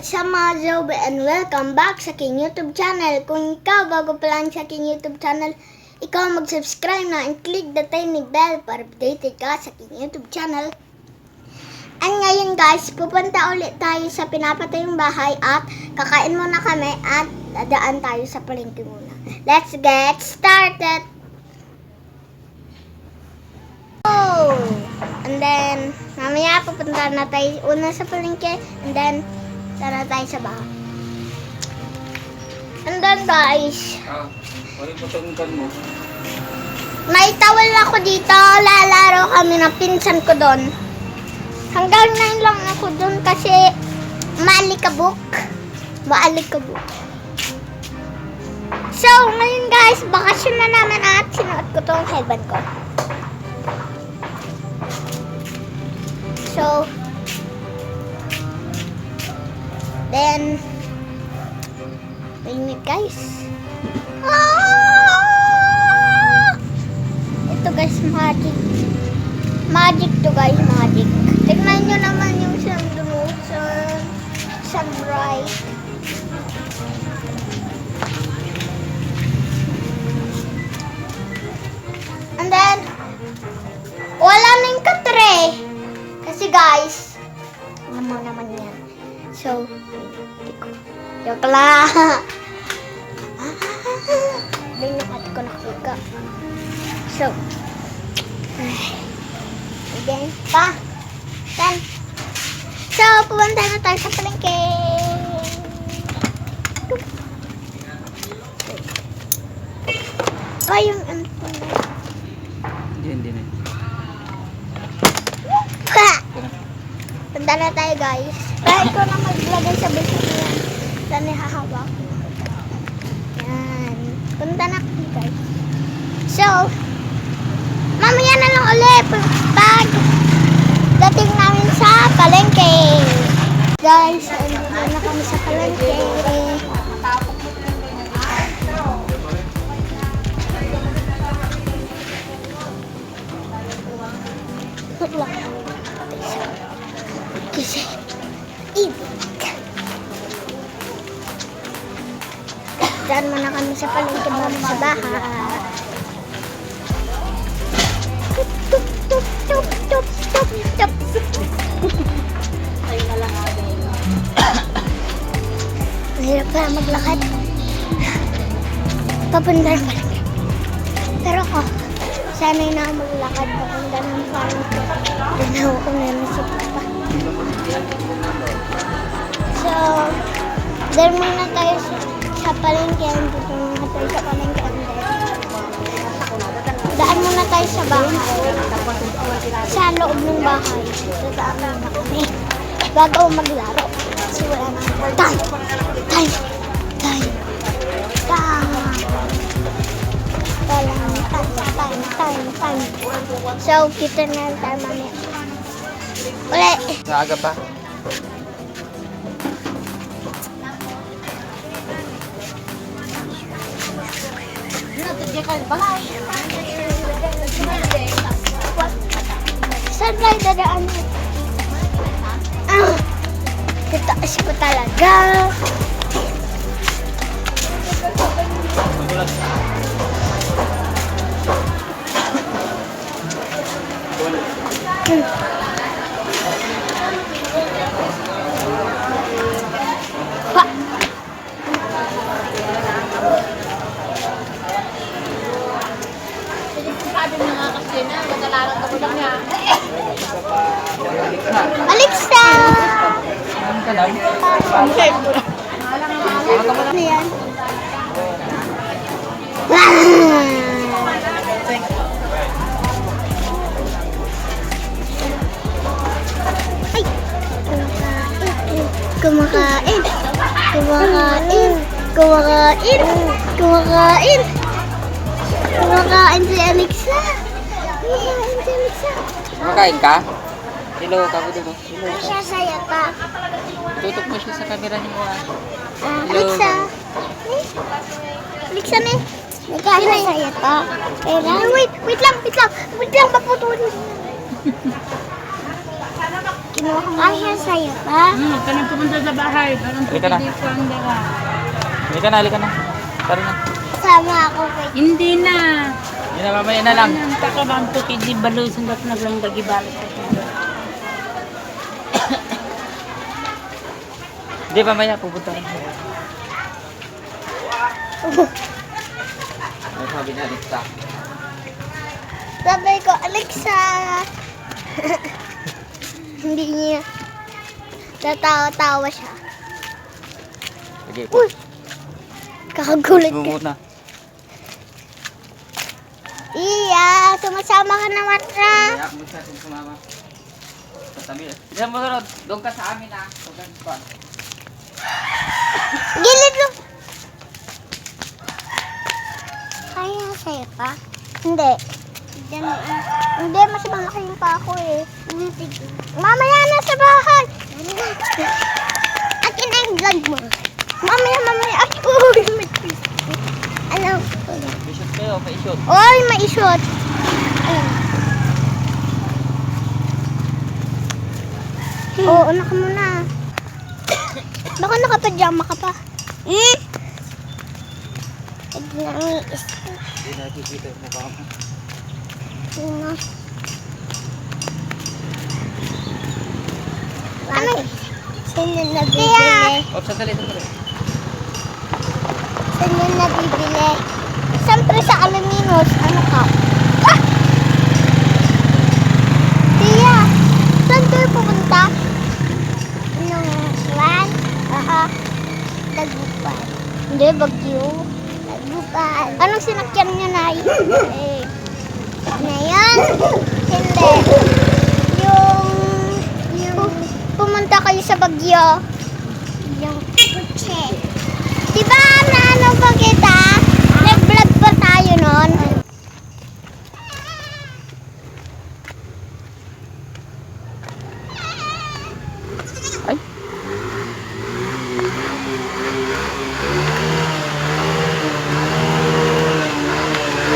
sa mga Zobe and welcome back sa aking YouTube channel. Kung ikaw bago pa lang sa aking YouTube channel, ikaw mag-subscribe na and click the tiny bell para updated ka sa aking YouTube channel. And ngayon guys, pupunta ulit tayo sa pinapatayong bahay at kakain muna kami at dadaan tayo sa palengke muna. Let's get started! Oh! And then, mamaya pupunta na tayo una sa palengke and then tara tayo sa bahay. And then guys, may towel ako dito. Lalaro kami ng pinsan ko doon. Hanggang 9 lang ako doon kasi maalikabok. So, ngayon guys, bakasyon na naman at sinuot ko tong headband ko. So, then, wait guys. Ito guys, magic. Magic to guys, magic. Tignan nyo naman yung sunbright. And then, wala na yung katre. Kasi guys, ano naman yan. So, joke lang. Doon yung ate ko nakika. So, again, So, pumunta na tayo sa palengke. Yung Hindi na. punta na tayo guys. Kaya ikaw na maglagay sa basic na yan. Saan ihahawak? Yan. Punta na kami guys. So, mamaya na lang ulit pag dating namin sa palengke. Guys, andito na kami sa palengke. Kasi ibig. Diyan muna kami sa palengke bago sa bahay. Tup. Mahirap pa maglakad. Papunta ng palengke. Pero ako, sanay na maglakad papunta ng palengke. Dinawa ko na rin si Papa. So, dahil muna tayo sa palengke. Dito muna tayo sa palengke. Daan muna tayo sa bahay. Sa loob ng bahay. Dadaan muna kami. Bago maglaro. Kasi wala na time. So, kita na tayo mamaya. Uli! Sa aga pa? Saan tayo dadaan? Kataas ko talaga. Alexa! Ano yan? Ay! Kumakain si Alexa. Kumakain ka? Hello, kamu dulu. Siya saya pa. Tutok mo siya sa camera niyo. Alexa. Alexa ne. Nagkaya saya pa. Wait lang, paputulin. Kinuha ko siya sa'yo pa. Huwag ka nang pumunta sa bahay. Parang Halika na. pwede ko ang dara. Halika na. Tara na. Sama ako kay... Hindi na. Hindi na, mamaya na lang. Ang takabang to kidi baloy sundat naglang dagibalik ko. Hindi, mamaya. Pupunta ka. Ano sabi na Alexa? Sabi ko, Alexa! Hindi niya. Tatawa-tawa siya. Sige, Uy! Kakagulat ka. muna. Iya, sumasama ka naman na. Kaya mo siya kung sumama. Sabi, diyan mo doon ka sa amin Doon ka sa Gilid lang. Kaya sa'yo pa? Hindi. Hindi, mas malaki yung pa ako eh. Mamaya na sa bahay. Akin na yung vlog mo. Mamaya. Ay, uy, may twist. Ano? May-shoot kayo, may-shoot. Oy, may shot. Oo, anak mo na. Baka nakapajama ka pa. Nangis. Hindi nakikita yung mukha mo. Ano? Sino nabibili? Sandali. Sino nabibili? Siyempre sa Alaminos. Ano ka? Ah! Tia, saan kayo pupunta? Nung van? Dagupan. Hindi, Bagyo. Dagupan. Anong sinakyan niya, Nay? Ngayon? Hindi. Yung pumunta kayo sa Bagyo. Yung kutse. Diba ano pa kita? Nag-vlog pa tayo nun. Ay.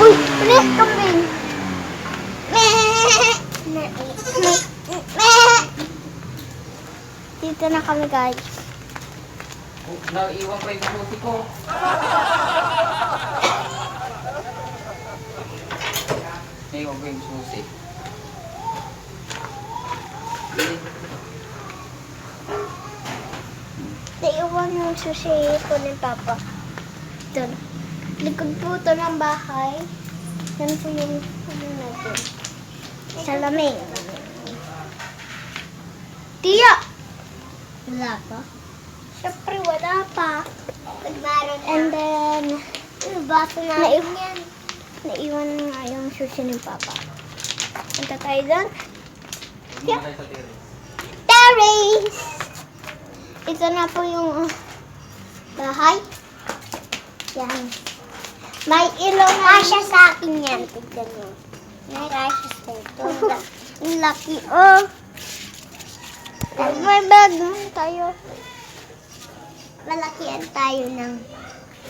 Uy, ulit kambing. Dito na kami, guys. Naiwan pa yung susi ko. Naiwan ko yung susi. Naiwan yung susi ko ni Papa. Ito. Likod po ito ng bahay. Yan po yung ano natin. Salamin. Tia! Wala pa? Siyempre wala pa. And then, naiwan nga yung susi ni Papa. Punta tayo doon. Yeah. Terrace! Ito na po yung bahay. Yan. May ilong. Kasya sa akin yan. Tignan mo. May kasya sa ito. Ang laki. Oh. May bag naman tayo. Malakihan tayo ng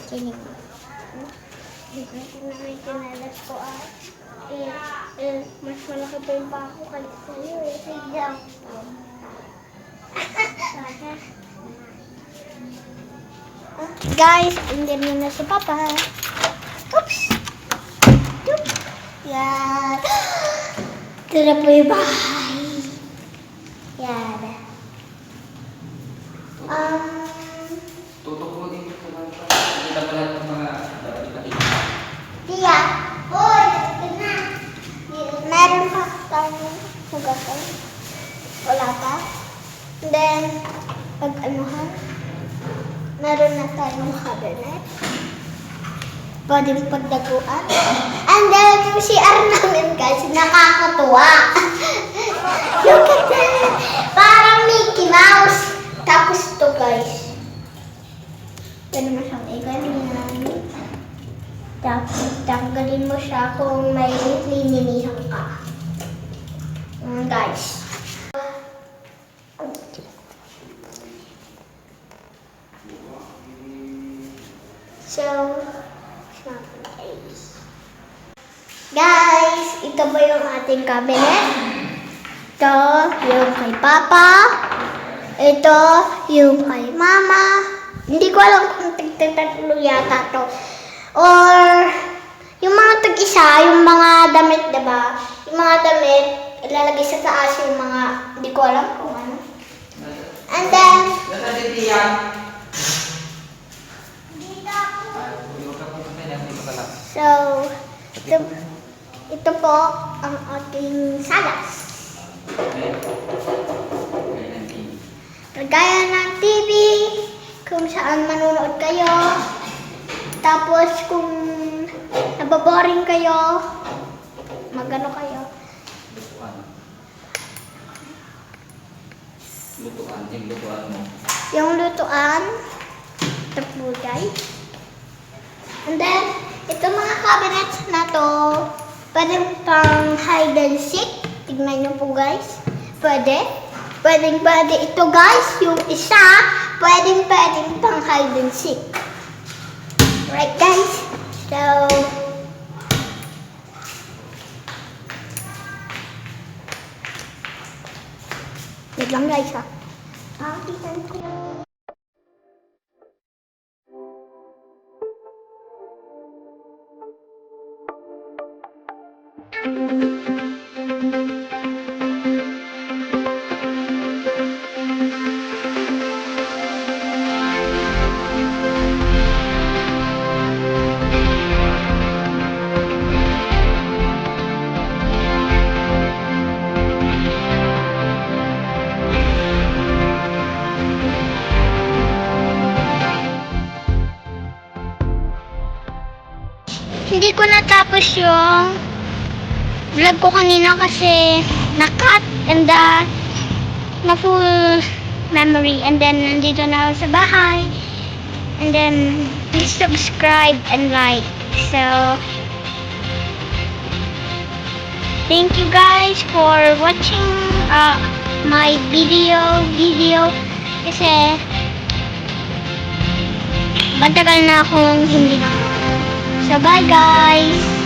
kinig. May kinalas ko mas malaki pa yung pa ako kalit sa'yo eh. Sige. Guys, hindi na si Papa. Oops! Yan. Ito na po yung bahay. Yan. Tutok mo din sa mga kita pala ng mga dapat ipakita. Tia, hoy, ito na. Meron pa tayong hugasan. Wala pa. And then, pag-anuhan, meron na tayong cabinet. Pwedeng pagdaguan. And then, yung CR namin, guys, nakakatuwa. Look at that. Parang Mickey Mouse. Tapos ito, guys. Pwede mo siyang i-ganyan. Tapos, tanggalin mo siya kung may lininihan ka. Guys. So, guys, ito ba yung ating cabinet? Ito yung kay Papa. Ito yung kay Mama. Hindi ko alam kung tig-tatlo yata to. Or yung mga tag-isa, yung mga damit, diba? Yung mga damit, ilalagay sa taas yung mga, hindi ko alam kung ano. And then, Nasa dito yan. dito ako. Huwag ka pupunta yan. Dito ka lang. So, ito po ang ating salas. Okay. Okay, nanti. Kagaya ng TV, kung saan manonood kayo. Tapos kung nababoring kayo, magano kayo. Lutuan. Lutuan. Yung lutuan mo. Yung lutuan, ito po guys. And then, ito mga cabinets na to, pwede pang hide and seek. Tignan nyo po guys. Pwede. Pwede ito guys. Yung isa, pwede pang hide and seek. Right guys? So, wait lang guys ha. Tignan ko lang. Hindi ko natapos yung vlog ko kanina kasi na-cut and na full memory, and then nandito na ako sa bahay, and then please subscribe and like. So thank you guys for watching my video kasi matagal na akong hindi na. So bye guys.